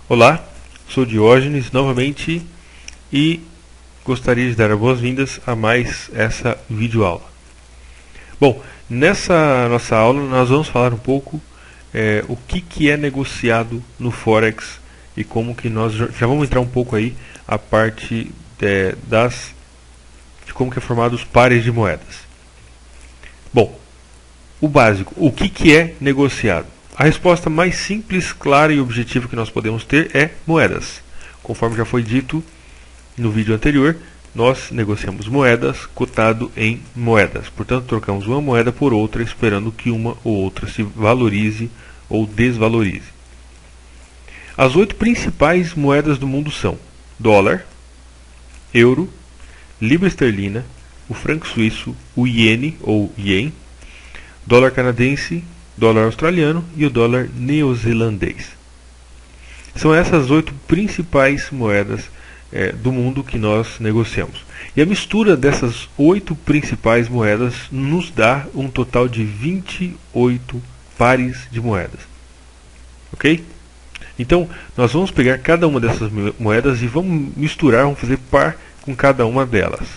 Olá, sou Diógenes novamente e gostaria de dar as boas-vindas a mais essa videoaula. Bom, nessa nossa aula nós vamos falar um pouco o que é negociado no Forex e como que nós já vamos entrar um pouco aí a parte de como que é formado os pares de moedas. Bom, o básico, o que é negociado? A resposta mais simples, clara e objetiva que nós podemos ter é moedas. Conforme já foi dito no vídeo anterior, nós negociamos moedas cotado em moedas. Portanto, trocamos uma moeda por outra, esperando que uma ou outra se valorize ou desvalorize. As 8 principais moedas do mundo são dólar, euro, libra esterlina, o franco suíço, o iene ou ien, dólar canadense, dólar australiano e o dólar neozelandês. São essas 8 principais moedas do mundo que nós negociamos. E a mistura dessas 8 principais moedas nos dá um total de 28 pares de moedas. Ok? Então, nós vamos pegar cada uma dessas moedas e vamos misturar, vamos fazer par com cada uma delas.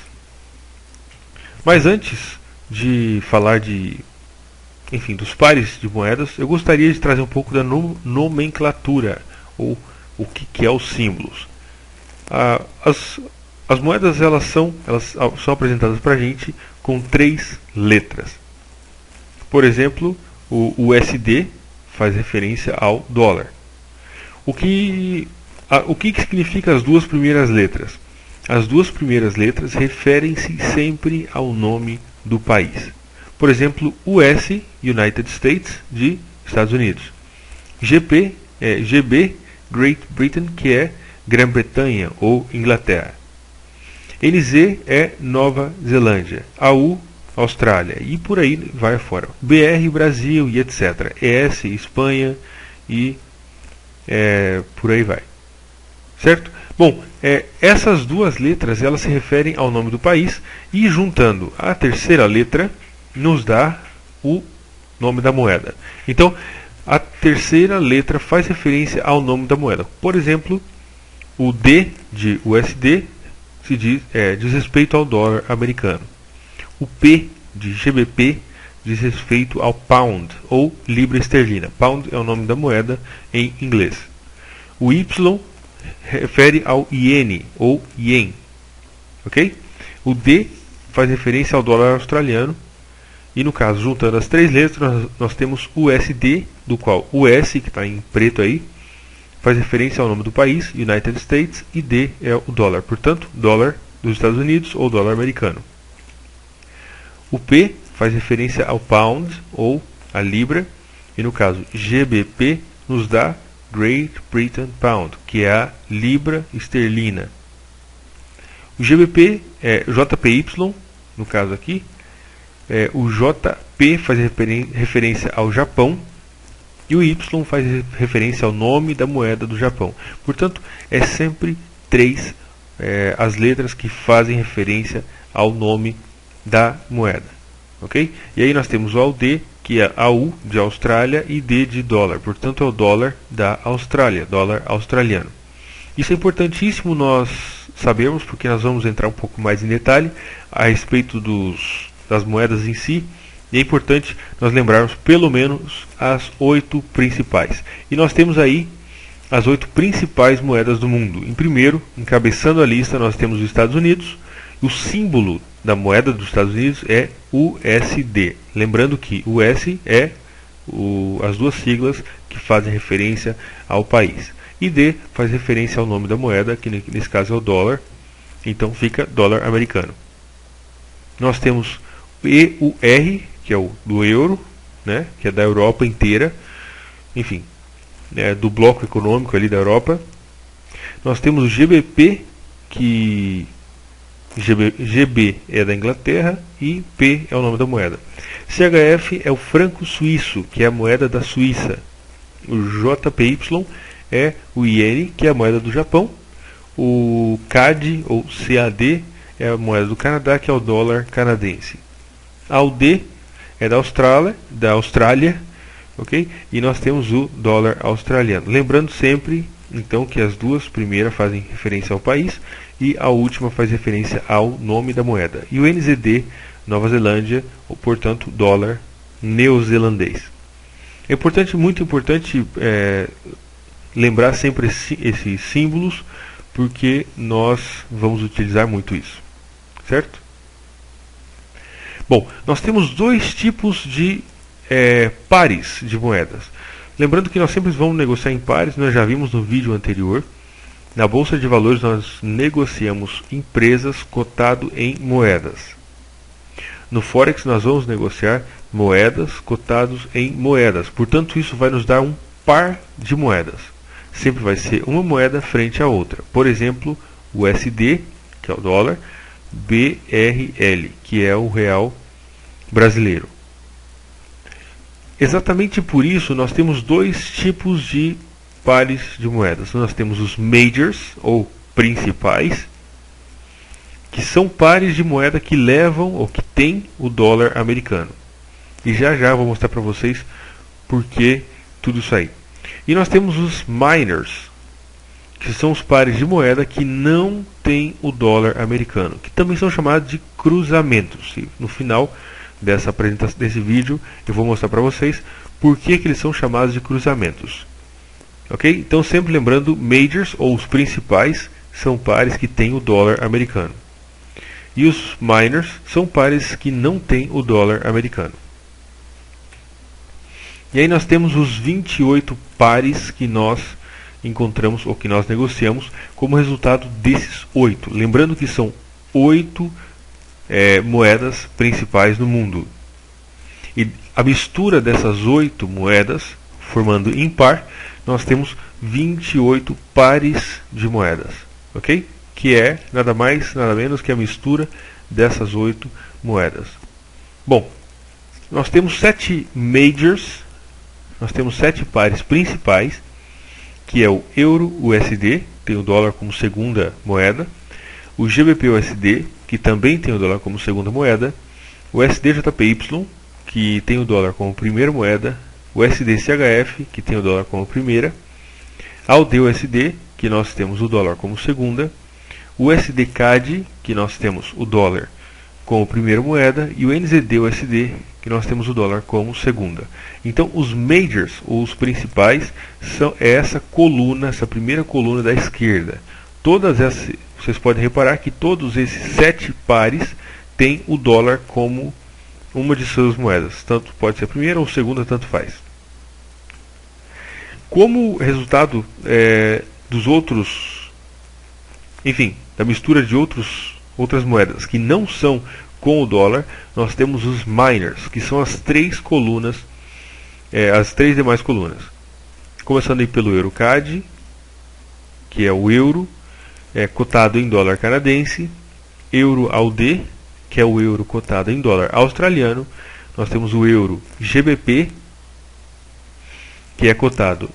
Mas antes de falar dos pares de moedas, eu gostaria de trazer um pouco da nomenclatura, ou o que é os símbolos. As moedas elas são apresentadas para a gente com 3 letras. Por exemplo, o USD faz referência ao dólar. O que significa as 2 primeiras letras? As 2 primeiras letras referem-se sempre ao nome do país. Por exemplo, US, United States, de Estados Unidos. GB, Great Britain, que é Grã-Bretanha ou Inglaterra. NZ é Nova Zelândia. AU, Austrália. E por aí vai fora. BR, Brasil e etc. ES, Espanha e por aí vai. Certo? Bom, essas 2 letras elas se referem ao nome do país e juntando a terceira letra nos dá o nome da moeda. Então, a terceira letra faz referência ao nome da moeda. Por exemplo, o D de USD diz respeito ao dólar americano. O P de GBP diz respeito ao pound ou libra esterlina. Pound é o nome da moeda em inglês. O Y refere ao iene ou yen. Ok? O D faz referência ao dólar australiano. E no caso, juntando as 3 letras, nós temos USD, do qual o S, que está em preto aí, faz referência ao nome do país, United States, e D é o dólar. Portanto, dólar dos Estados Unidos ou dólar americano. O P faz referência ao pound ou a libra. E no caso, GBP nos dá Great Britain Pound, que é a libra esterlina. O GBP é JPY, no caso aqui. O JP faz referência ao Japão e o Y faz referência ao nome da moeda do Japão. Portanto, é sempre 3 as letras que fazem referência ao nome da moeda. Ok? E aí nós temos o AUD, que é AU de Austrália, e D de dólar. Portanto, é o dólar da Austrália, dólar australiano. Isso é importantíssimo nós sabermos, porque nós vamos entrar um pouco mais em detalhe a respeito das moedas em si, e é importante nós lembrarmos pelo menos as 8 principais. E nós temos aí as 8 principais moedas do mundo. Em primeiro, encabeçando a lista, nós temos os Estados Unidos. O símbolo da moeda dos Estados Unidos é USD. Lembrando que US é as 2 siglas que fazem referência ao país. E D faz referência ao nome da moeda, que nesse caso é o dólar. Então fica dólar americano. Nós temos EUR, que é o do euro, né, que é da Europa inteira, enfim, do bloco econômico ali da Europa. Nós temos o GBP, que GB é da Inglaterra e P é o nome da moeda. CHF é o franco suíço, que é a moeda da Suíça. O JPY é o iene, que é a moeda do Japão. O CAD ou CAD é a moeda do Canadá, que é o dólar canadense. AUD é da Austrália, ok? E nós temos o dólar australiano. Lembrando sempre então que as duas primeiras fazem referência ao país e a última faz referência ao nome da moeda. E o NZD, Nova Zelândia, ou portanto dólar neozelandês. É importante, muito importante lembrar sempre esses símbolos, porque nós vamos utilizar muito isso, certo? Bom, nós temos dois tipos de pares de moedas. Lembrando que nós sempre vamos negociar em pares, nós já vimos no vídeo anterior. Na Bolsa de Valores nós negociamos empresas cotado em moedas. No Forex nós vamos negociar moedas cotados em moedas. Portanto, isso vai nos dar um par de moedas. Sempre vai ser uma moeda frente à outra. Por exemplo, o USD, que é o dólar, BRL, que é o real brasileiro. Exatamente por isso nós temos dois tipos de pares de moedas. Nós temos os majors, ou principais, que são pares de moeda que levam ou que tem o dólar americano. E já já vou mostrar para vocês por que tudo isso aí. E nós temos os minors, que são os pares de moeda que não tem o dólar americano, que também são chamados de cruzamentos. E no final dessa apresentação, desse vídeo, eu vou mostrar para vocês por que eles são chamados de cruzamentos. Ok? Então, sempre lembrando, majors, ou os principais, são pares que têm o dólar americano. E os minors são pares que não têm o dólar americano. E aí nós temos os 28 pares que nós encontramos, ou que nós negociamos, como resultado desses 8. Lembrando que são 8 moedas principais no mundo. E a mistura dessas 8 moedas, formando impar, nós temos 28 pares de moedas. Ok? Que é nada mais, nada menos que a mistura dessas 8 moedas. Bom, nós temos 7 majors, nós temos 7 pares principais, que é o euro-USD, tem o dólar como segunda moeda, o GBP-USD, que também tem o dólar como segunda moeda, o SDJPY, que tem o dólar como primeira moeda, o SDCHF, que tem o dólar como primeira, AUD-USD, que nós temos o dólar como segunda, o USD-CAD, que nós temos o dólar como primeira moeda, e o NZD-USD, que nós temos o dólar como segunda. Então, os majors, ou os principais, são essa coluna, essa primeira coluna da esquerda. Todas essas, vocês podem reparar que todos esses 7 pares têm o dólar como uma de suas moedas. Tanto pode ser a primeira ou segunda, tanto faz. Como resultado dos outros, enfim, da mistura de outras moedas que não são com o dólar, nós temos os minors, que são as 3 colunas, as 3 demais colunas. Começando aí pelo EuroCAD, que é o euro, cotado em dólar canadense, Euro-AUD, que é o euro cotado em dólar australiano. Nós temos o euro GBP, que é cotado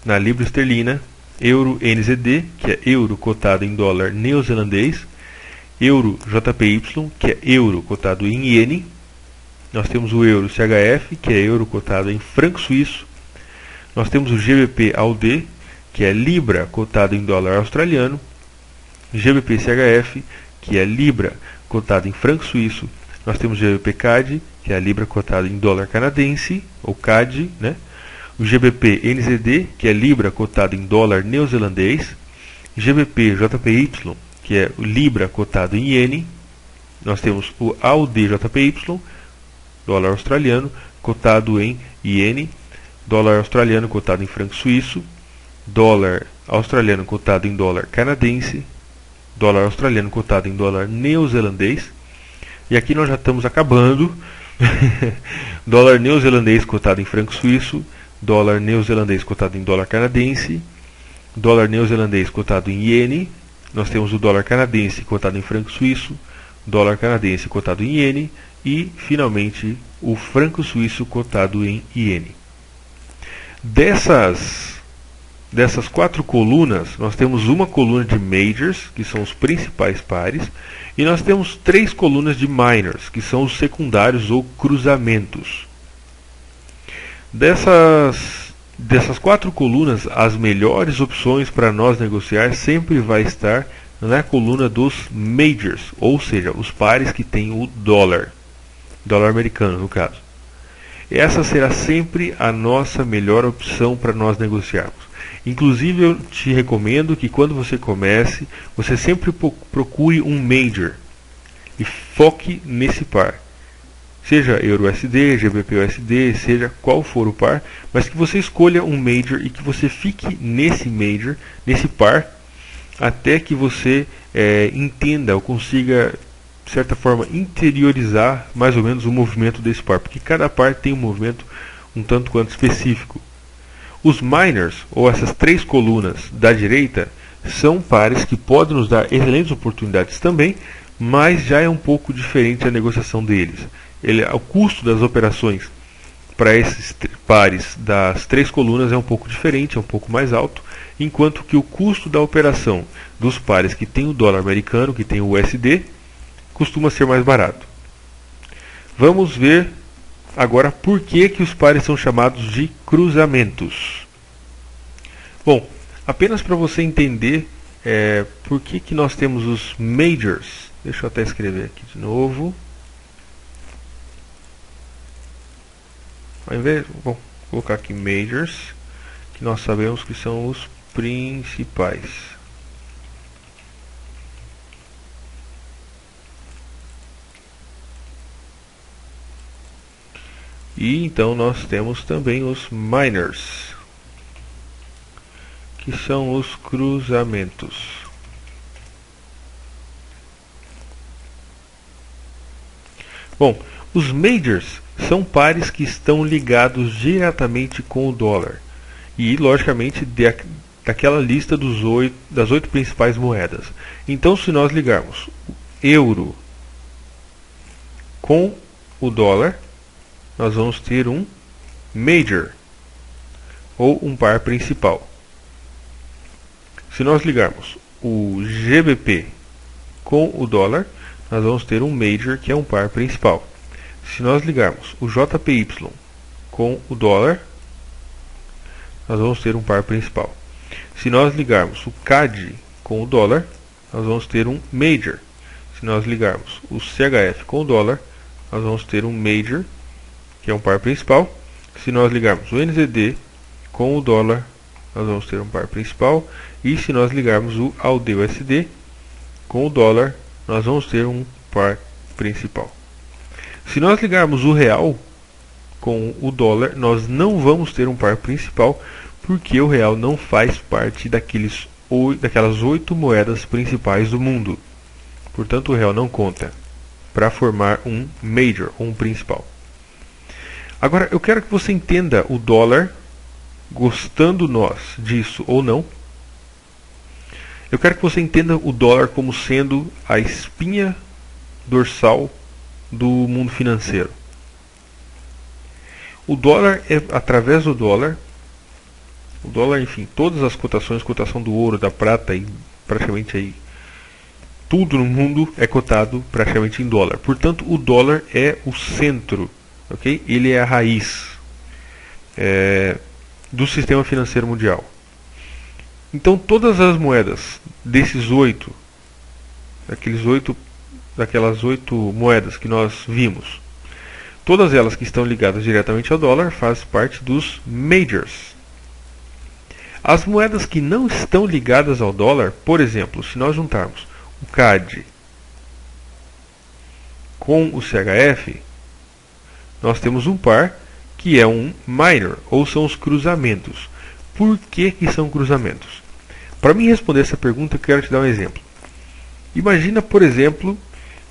na libra esterlina, euro NZD, que é euro cotado em dólar neozelandês, euro JPY, que é euro cotado em iene. Nós temos o euro CHF, que é euro cotado em franco suíço. Nós temos o GBP AUD, que é libra cotado em dólar australiano. GBP CHF, que é libra cotado em franco suíço. Nós temos o GBP CAD, que é a libra cotada em dólar canadense, ou CAD, né? O GBP NZD, que é libra cotada em dólar neozelandês. GBP JPY, que é o libra cotado em iene. Nós temos o AUD JPY, dólar australiano, cotado em iene. Dólar australiano cotado em franco suíço. Dólar australiano cotado em dólar canadense. Dólar australiano cotado em dólar neozelandês. E aqui nós já estamos acabando. Dólar neozelandês cotado em franco suíço. Dólar neozelandês cotado em dólar canadense. Dólar neozelandês cotado em iene. Nós temos o dólar canadense cotado em franco suíço. Dólar canadense cotado em iene. E, finalmente, o franco suíço cotado em iene. Dessas 4 colunas, nós temos uma coluna de majors, que são os principais pares, e nós temos 3 colunas de minors, que são os secundários ou cruzamentos. Dessas Dessas 4 colunas, as melhores opções para nós negociar sempre vai estar na coluna dos majors, ou seja, os pares que têm o dólar americano no caso. Essa será sempre a nossa melhor opção para nós negociarmos. Inclusive eu te recomendo que quando você comece, você sempre procure um major e foque nesse par. Seja EURUSD, GBP-USD, seja qual for o par, mas que você escolha um major e que você fique nesse major, nesse par, até que você entenda ou consiga, de certa forma, interiorizar mais ou menos o movimento desse par, porque cada par tem um movimento um tanto quanto específico. Os minors, ou essas 3 colunas da direita, são pares que podem nos dar excelentes oportunidades também, mas já é um pouco diferente a negociação deles. O custo das operações para esses pares das 3 colunas é um pouco diferente, é um pouco mais alto, enquanto que o custo da operação dos pares que tem o dólar americano, que tem o USD, costuma ser mais barato. Vamos ver agora por que os pares são chamados de cruzamentos. Bom, apenas para você entender por que nós temos os majors. Deixa eu até escrever aqui de novo. Ao invés, vou colocar aqui majors, que nós sabemos que são os principais. E então nós temos também os minors, que são os cruzamentos. Bom, os majors são pares que estão ligados diretamente com o dólar e, logicamente, daquela lista das 8 principais moedas. Então, se nós ligarmos o euro com o dólar, nós vamos ter um major, ou um par principal. Se nós ligarmos o GBP com o dólar, nós vamos ter um major, que é um par principal. Se nós ligarmos o JPY com o dólar, nós vamos ter um par principal. Se nós ligarmos o CAD com o dólar, nós vamos ter um major. Se nós ligarmos o CHF com o dólar, nós vamos ter um major, que é um par principal. Se nós ligarmos o NZD com o dólar, nós vamos ter um par principal. E se nós ligarmos o AUD-USD com o dólar, nós vamos ter um par principal. Se nós ligarmos o real com o dólar, nós não vamos ter um par principal, porque o real não faz parte daquelas 8 moedas principais do mundo. Portanto, o real não conta para formar um major, ou um principal. Agora, eu quero que você entenda o dólar, gostando nós disso ou não. Eu quero que você entenda o dólar como sendo a espinha dorsal do mundo financeiro. O dólar através do dólar, enfim, todas as cotações, cotação do ouro, da prata e praticamente aí tudo no mundo é cotado praticamente em dólar. Portanto, o dólar é o centro, ok? Ele é a raiz do sistema financeiro mundial. Então, todas as moedas daquelas 8 moedas que nós vimos, todas elas que estão ligadas diretamente ao dólar fazem parte dos majors. As moedas que não estão ligadas ao dólar, por exemplo, se nós juntarmos o CAD com o CHF, nós temos um par que é um minor, ou são os cruzamentos. Por que são cruzamentos? Para mim responder essa pergunta, eu quero te dar um exemplo. Imagina, por exemplo,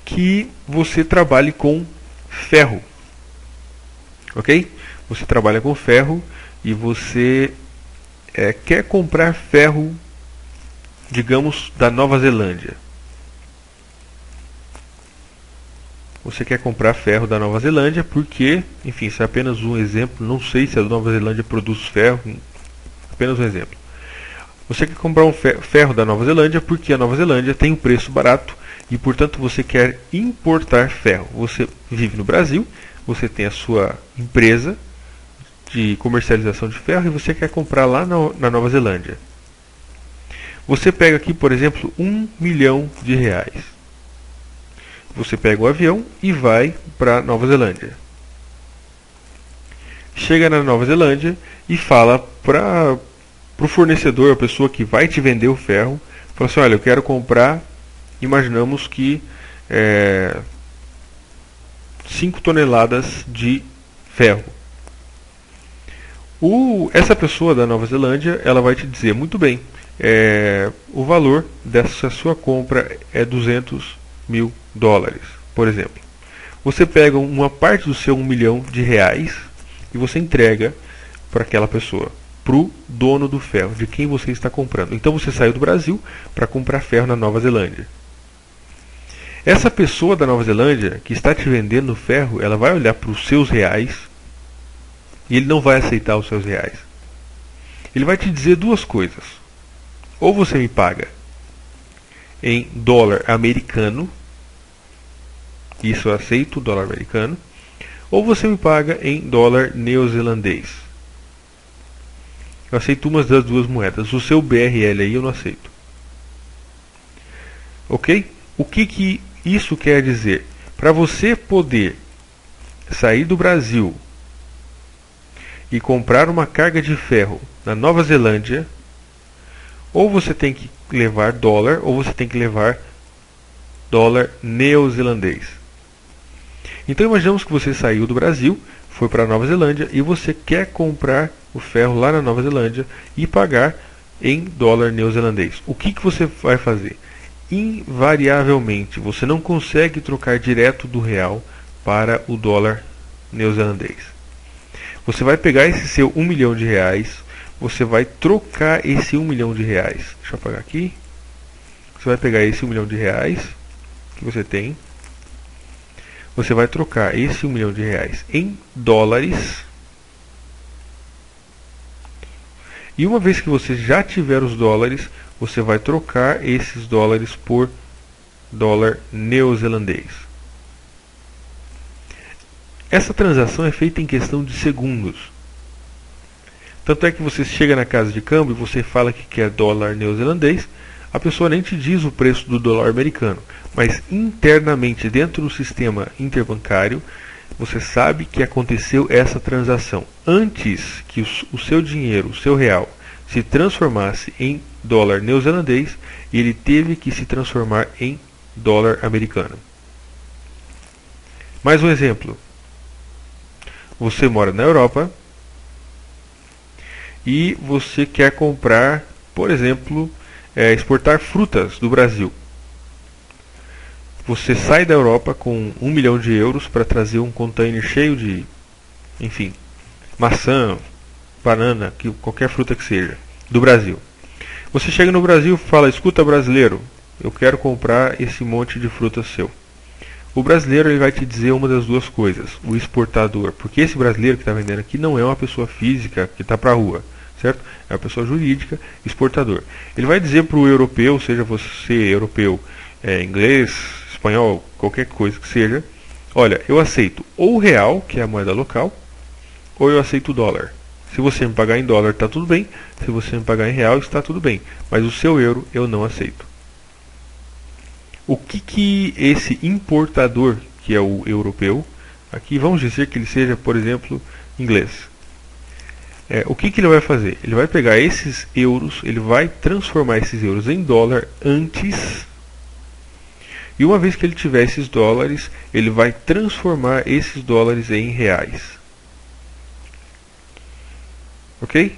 que você trabalhe com ferro. Ok? Você trabalha com ferro e você quer comprar ferro, digamos, da Nova Zelândia. Você quer comprar ferro da Nova Zelândia porque, enfim, isso é apenas um exemplo. Não sei se a Nova Zelândia produz ferro, apenas um exemplo. Você quer comprar um ferro da Nova Zelândia porque a Nova Zelândia tem um preço barato e, portanto, você quer importar ferro. Você vive no Brasil, você tem a sua empresa de comercialização de ferro e você quer comprar lá na Nova Zelândia. Você pega aqui, por exemplo, R$1 milhão. Você pega o avião e vai para Nova Zelândia. Chega na Nova Zelândia e fala para o fornecedor, a pessoa que vai te vender o ferro, fala assim, olha, eu quero comprar, imaginamos que 5 toneladas de ferro. Essa pessoa da Nova Zelândia, ela vai te dizer, muito bem, o valor dessa sua compra é $200 mil, por exemplo. Você pega uma parte do seu R$1 milhão e você entrega para aquela pessoa, para o dono do ferro, de quem você está comprando. Então você saiu do Brasil para comprar ferro na Nova Zelândia. Essa pessoa da Nova Zelândia que está te vendendo o ferro, ela vai olhar para os seus reais e ele não vai aceitar os seus reais. Ele vai te dizer duas coisas. Ou você me paga em dólar americano, isso eu aceito, dólar americano, ou você me paga em dólar neozelandês. Eu aceito uma das duas moedas. O seu BRL aí eu não aceito. Ok? O que isso quer dizer? Para você poder sair do Brasil e comprar uma carga de ferro na Nova Zelândia, ou você tem que levar dólar, ou você tem que levar dólar neozelandês. Então imaginamos que você saiu do Brasil, foi para a Nova Zelândia e você quer comprar o ferro lá na Nova Zelândia e pagar em dólar neozelandês. O que você vai fazer? Invariavelmente, você não consegue trocar direto do real para o dólar neozelandês. Você vai pegar esse seu R$1 milhão, você vai trocar esse R$1 milhão. Deixa eu apagar aqui. Você vai pegar esse R$1 milhão que você tem. Você vai trocar esse R$1 milhão em dólares. E uma vez que você já tiver os dólares, você vai trocar esses dólares por dólar neozelandês. Essa transação é feita em questão de segundos. Tanto é que você chega na casa de câmbio e você fala que quer dólar neozelandês, a pessoa nem te diz o preço do dólar americano, mas internamente dentro do sistema interbancário, você sabe que aconteceu essa transação. Antes que o seu dinheiro, o seu real, se transformasse em dólar neozelandês, ele teve que se transformar em dólar americano. Mais um exemplo. Você mora na Europa e você quer comprar, por exemplo, exportar frutas do Brasil. Você sai da Europa com €1 milhão para trazer um container cheio de, enfim, maçã, banana, qualquer fruta que seja, do Brasil. Você chega no Brasil e fala, escuta brasileiro, eu quero comprar esse monte de fruta seu. O brasileiro ele vai te dizer uma das duas coisas, o exportador, porque esse brasileiro que está vendendo aqui não é uma pessoa física que está para a rua, certo? É uma pessoa jurídica, exportador. Ele vai dizer para o europeu, seja você europeu, inglês, espanhol, qualquer coisa que seja, olha, eu aceito ou o real, que é a moeda local, ou eu aceito o dólar. Se você me pagar em dólar, está tudo bem. Se você me pagar em real, está tudo bem. Mas o seu euro eu não aceito. O que esse importador, que é o europeu, aqui vamos dizer que ele seja, por exemplo, inglês. O que ele vai fazer? Ele vai pegar esses euros, ele vai transformar esses euros em dólar antes. E uma vez que ele tiver esses dólares, ele vai transformar esses dólares em reais. Ok?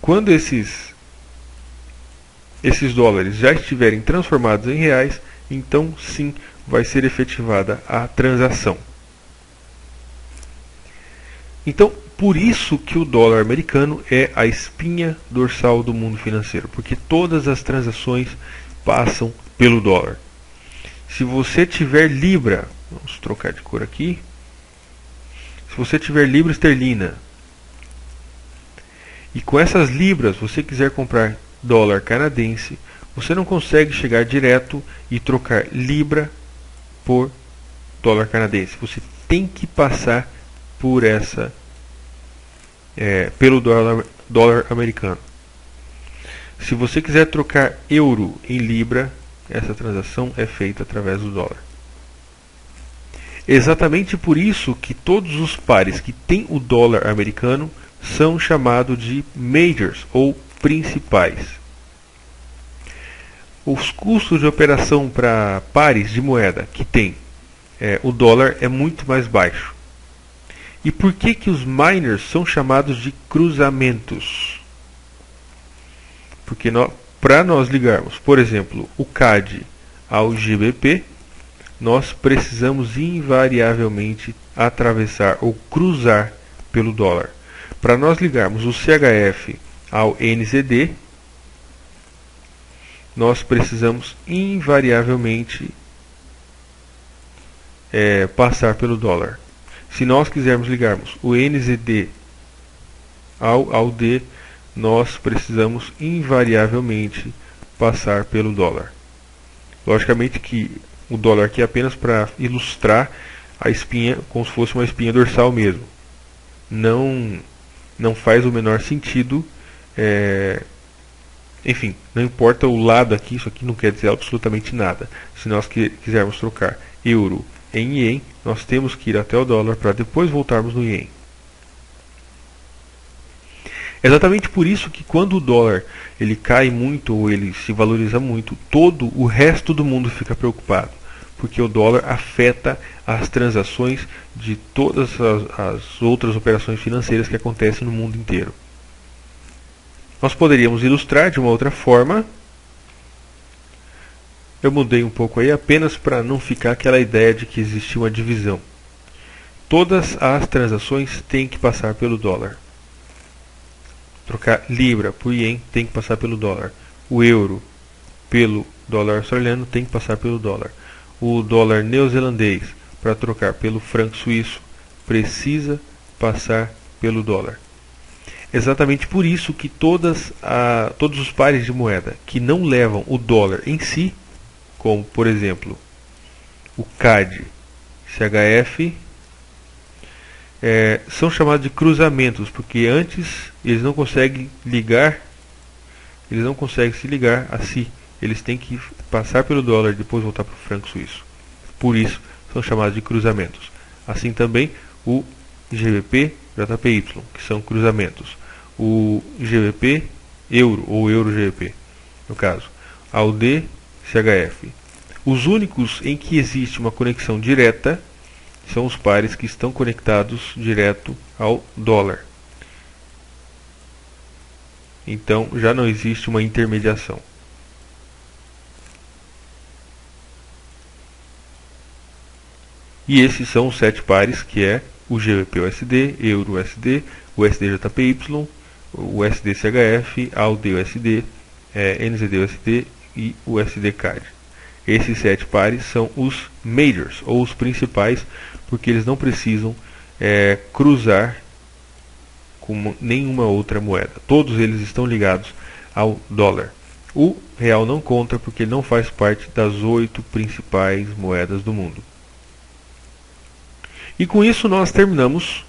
Quando esses dólares já estiverem transformados em reais, então sim vai ser efetivada a transação. Então, por isso que o dólar americano é a espinha dorsal do mundo financeiro, porque todas as transações passam pelo dólar. Se você tiver libra, vamos trocar de cor aqui. Se você tiver libra esterlina, e com essas libras você quiser comprar dólar canadense, você não consegue chegar direto e trocar libra por dólar canadense. Você tem que passar por essa pelo dólar americano. Se você quiser trocar euro em libra, essa transação é feita através do dólar. Exatamente por isso que todos os pares que têm o dólar americano são chamados de majors ou principais. Os custos de operação para pares de moeda que tem o dólar é muito mais baixo. E por que os miners são chamados de cruzamentos? Porque para nós ligarmos, por exemplo, o CAD ao GBP, nós precisamos invariavelmente atravessar ou cruzar pelo dólar. Para nós ligarmos o CHF ao NZD, nós precisamos invariavelmente passar pelo dólar. Se nós quisermos ligarmos o NZD ao AUD, nós precisamos invariavelmente passar pelo dólar. Logicamente que o dólar aqui é apenas para ilustrar a espinha, como se fosse uma espinha dorsal mesmo. Não faz o menor sentido. Enfim, não importa o lado aqui, isso aqui não quer dizer absolutamente nada. Se nós quisermos trocar euro em ien, nós temos que ir até o dólar para depois voltarmos no ien. Exatamente por isso que quando o dólar ele cai muito ou ele se valoriza muito, todo o resto do mundo fica preocupado, porque o dólar afeta as transações de todas as outras operações financeiras que acontecem no mundo inteiro. Nós poderíamos ilustrar de uma outra forma. Eu mudei um pouco aí apenas para não ficar aquela ideia de que existia uma divisão. Todas as transações têm que passar pelo dólar. Trocar libra por ien tem que passar pelo dólar. O euro pelo dólar australiano tem que passar pelo dólar. O dólar neozelandês para trocar pelo franco suíço precisa passar pelo dólar. Exatamente por isso que todos os pares de moeda que não levam o dólar em si, como por exemplo o CAD, CHF, são chamados de cruzamentos, porque antes eles não conseguem se ligar a si. Eles têm que passar pelo dólar e depois voltar para o franco suíço. Por isso são chamados de cruzamentos. Assim também o GBP, JPY, que são cruzamentos. O GBP euro ou euro GBP, no caso, AUD CHF. Os únicos em que existe uma conexão direta são os pares que estão conectados direto ao dólar. Então já não existe uma intermediação. E esses são os 7 pares, que é o GBP-USD, Euro-USD, USD-JPY, USD-CHF, AUD-USD, NZD-USD e USD-CAD. Esses 7 pares são os majors, ou os principais, porque eles não precisam cruzar com nenhuma outra moeda. Todos eles estão ligados ao dólar. O real não conta porque ele não faz parte das 8 principais moedas do mundo. E com isso nós terminamos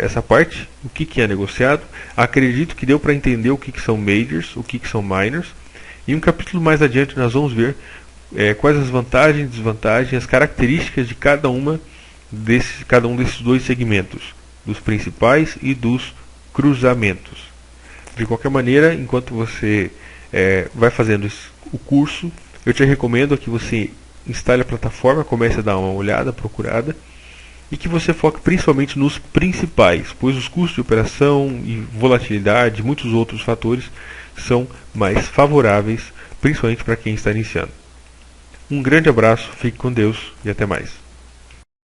essa parte, o que é negociado. Acredito que deu para entender o que são majors, o que são minors. E um capítulo mais adiante nós vamos ver quais as vantagens, desvantagens, as características de cada um desses 2 segmentos, dos principais e dos cruzamentos. De qualquer maneira, enquanto você vai fazendo o curso, eu te recomendo que você instale a plataforma, comece a dar uma olhada, procurada, e que você foque principalmente nos principais, pois os custos de operação e volatilidade e muitos outros fatores são mais favoráveis, principalmente para quem está iniciando. Um grande abraço, fique com Deus e até mais.